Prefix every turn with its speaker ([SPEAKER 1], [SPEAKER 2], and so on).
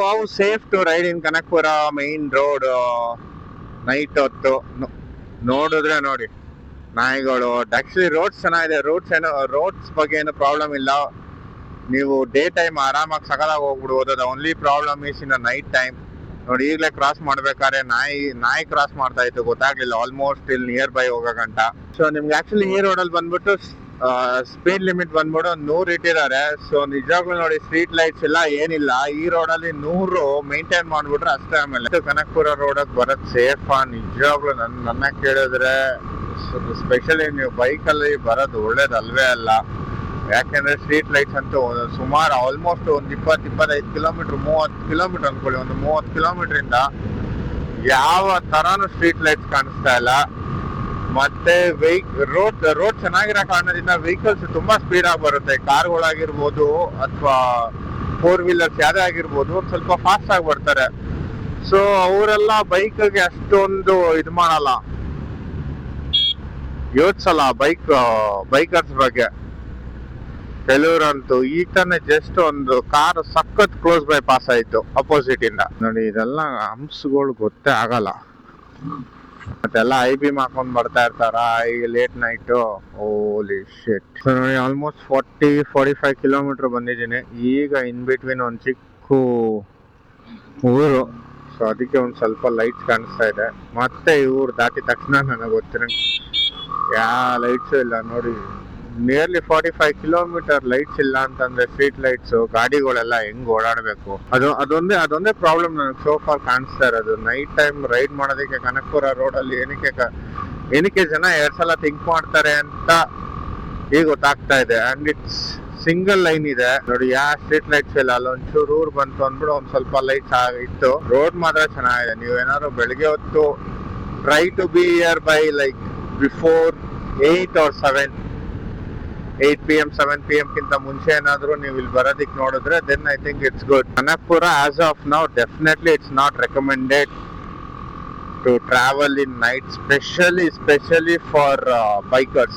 [SPEAKER 1] How safe to ride in Kanakapura main road night ಹೊತ್ತು ನೋಡಿದ್ರೆ ನೋಡಿ ನಾಯಿಗಳು. ಆಕ್ಚುಲಿ ರೋಡ್ಸ್ ಚೆನ್ನಾಗಿದೆ, ರೋಡ್ಸ್ ಬಗ್ಗೆ ಏನು ಪ್ರಾಬ್ಲಮ್ ಇಲ್ಲ. ನೀವು ಡೇ ಟೈಮ್ ಆರಾಮಾಗಿ ಸಕಲಾಗಿ ಹೋಗ್ಬಿಡ್ಬೋದು. The only problem is in night time. ನೋಡಿ ಈಗಲೇ ಕ್ರಾಸ್ ಮಾಡ್ಬೇಕಾದ್ರೆ ನಾಯಿ ಕ್ರಾಸ್ ಮಾಡ್ತಾ ಇತ್ತು, ಗೊತ್ತಾಗ್ಲಿಲ್ಲ ಆಲ್ಮೋಸ್ಟ್ ಇಲ್ಲಿ ನಿಯರ್ ಬೈ ಹೋಗಕಂಟ. ಸೊ ನಿಮ್ಗೆ ಆಕ್ಚುಲಿ ಈ ರೋಡಲ್ಲಿ ಬಂದ್ಬಿಟ್ಟು ಸ್ಪೀಡ್ ಲಿಮಿಟ್ ಬಂದ್ಬಿಟ್ಟು 100 ಇಟ್ಟಿದ್ದಾರೆ. ಸೊ ನಿಜವಾಗ್ಲೂ ನೋಡಿ ಸ್ಟ್ರೀಟ್ ಲೈಟ್ಸ್ ಎಲ್ಲ ಏನಿಲ್ಲ. ಈ ರೋಡಲ್ಲಿ 100 ಮೇಂಟೈನ್ ಮಾಡ್ಬಿಟ್ರೆ ಅಷ್ಟೇ. ಆಮೇಲೆ ಕನಕಪುರ ರೋಡಕ್ಕೆ ಬರೋದು ಸೇಫಾ? ನಿಜವಾಗ್ಲೂ ನನ್ನ ಕೇಳಿದ್ರೆ ಸ್ಪೆಷಲಿ ನೀವು ಬೈಕಲ್ಲಿ ಬರೋದು ಒಳ್ಳೇದಲ್ವೇ ಅಲ್ಲ. ಯಾಕೆಂದ್ರೆ ಸ್ಟ್ರೀಟ್ ಲೈಟ್ಸ್ ಅಂತೂ ಸುಮಾರು ಆಲ್ಮೋಸ್ಟ್ ಒಂದು 20-25 ಕಿಲೋಮೀಟರ್ 30 ಕಿಲೋಮೀಟರ್ ಅನ್ಕೊಳ್ಳಿ, ಒಂದು 30 ಕಿಲೋಮೀಟರ್ ಇಂದ ಯಾವ ತರಾನು ಸ್ಟ್ರೀಟ್ ಲೈಟ್ಸ್ ಕಾಣಿಸ್ತಾ ಇಲ್ಲ. ಮತ್ತೆ ರೋಡ್ ಚೆನ್ನಾಗಿರೋ ಕಾರಣದಿಂದ ವೆಹಿಕಲ್ಸ್ ತುಂಬಾ ಸ್ಪೀಡ್ ಆಗಿ ಬರುತ್ತೆ. ಕಾರ್ಗಳಾಗಿರ್ಬೋದು ಅಥವಾ 4 ವೀಲರ್ಸ್ ಯಾವ್ದೇ ಆಗಿರ್ಬೋದು, ಒಂದು ಸ್ವಲ್ಪ ಫಾಸ್ಟ್ ಆಗಿ ಬರ್ತಾರೆ. ಸೊ ಅವರೆಲ್ಲ ಬೈಕ್ಗೆ ಅಷ್ಟೊಂದು ಇದು ಮಾಡಲ್ಲ, ಯೋಚಿಸಲ್ಲ ಬೈಕರ್ಸ್ ಬಗ್ಗೆ. ಕೆಲವರಂತೂ ಈಗ ತಾನೆ ಜಸ್ಟ್ ಒಂದು ಕಾರ್ ಸಖತ್ ಕ್ಲೋಸ್ ಬೈ ಪಾಸ್ ಆಯ್ತು ಅಪೋಸಿಟ್ ಇಂದ. ನೋಡಿ ಇದೆಲ್ಲ ಹಂಪ್ಸ್ಗಳು ಗೊತ್ತೇ ಆಗಲ್ಲ. ಮತ್ತೆಲ್ಲ ಐಬಿಮ್ ಹಾಕೊಂಡ್ ಬರ್ತಾ ಇರ್ತಾರ ಈಗ ಲೇಟ್ ನೈಟ್. ಹೋಲಿ ಶಿಟ್. ನೋಡಿ ಆಲ್ಮೋಸ್ಟ್ 40-45 ಕಿಲೋಮೀಟರ್ ಬಂದಿದ್ದೀನಿ. ಈಗ ಇನ್ ಬಿಟ್ವೀನ್ ಒಂದು ಚಿಕ್ಕ ಊರು, ಸೊ ಅದಕ್ಕೆ ಒಂದು ಸ್ವಲ್ಪ ಲೈಟ್ಸ್ ಕಾಣಿಸ್ತಾ ಇದೆ. ಮತ್ತೆ ಈ ಊರು ದಾಟಿದ ತಕ್ಷಣ ನನಗೆ ಗೊತ್ತಿರ ಯಾವ ಲೈಟ್ಸು ಇಲ್ಲ. ನೋಡಿ ನಿಯರ್ಲಿ 45 ಕಿಲೋಮೀಟರ್ ಲೈಟ್ಸ್ ಇಲ್ಲ ಅಂತಂದ್ರೆ ಸ್ಟ್ರೀಟ್ ಲೈಟ್ಸ್ ಗಾಡಿಗಳೆಲ್ಲ ಹೆಂಗ್ ಓಡಾಡ್ಬೇಕು? ಅದೊಂದೇ ಪ್ರಾಬ್ಲಮ್ ನನಗೆ ಸೋಫಾರ್ ಕಾಣಿಸ್ತಾ ಇರೋದು. ನೈಟ್ ಟೈಮ್ ರೈಡ್ ಮಾಡೋದಕ್ಕೆ ಕನಕಪುರ ರೋಡ್ ಅಲ್ಲಿ ಏನಕ್ಕೆ ಜನ 2 ಸಲ ಥಿಂಕ್ ಮಾಡ್ತಾರೆ ಅಂತ ಈಗ ಗೊತ್ತಾಗ್ತಾ ಇದೆ. ಅಂಡ್ ಇಟ್ಸ್ ಸಿಂಗಲ್ ಲೈನ್ ಇದೆ ನೋಡಿ, ಯಾವ ಸ್ಟ್ರೀಟ್ ಲೈಟ್ಸ್ ಇಲ್ಲ. ಅಲ್ಲೊಂಚೂರು ಊರ್ ಬಂತು ಅಂದ್ಬಿಡು ಒಂದ್ ಸ್ವಲ್ಪ ಲೈಟ್ಸ್ ಆಗಿತ್ತು. ರೋಡ್ ಮಾತ್ರ ಚೆನ್ನಾಗಿದೆ. ನೀವೇನಾದ್ರು ಬೆಳಿಗ್ಗೆ ಹೊತ್ತು try to be here by like before 8 or 7, 8 PM 7 PM ಕಿಂತ ಮುಂಚೆ ಏನಾದ್ರು ನೀವು ಇಲ್ಲಿ ಬರೋದಿಕ್ ನೋಡಿದ್ರೆ then I think it's good. Kanakapura as of now definitely it's not recommended to travel in night, specially for bikers.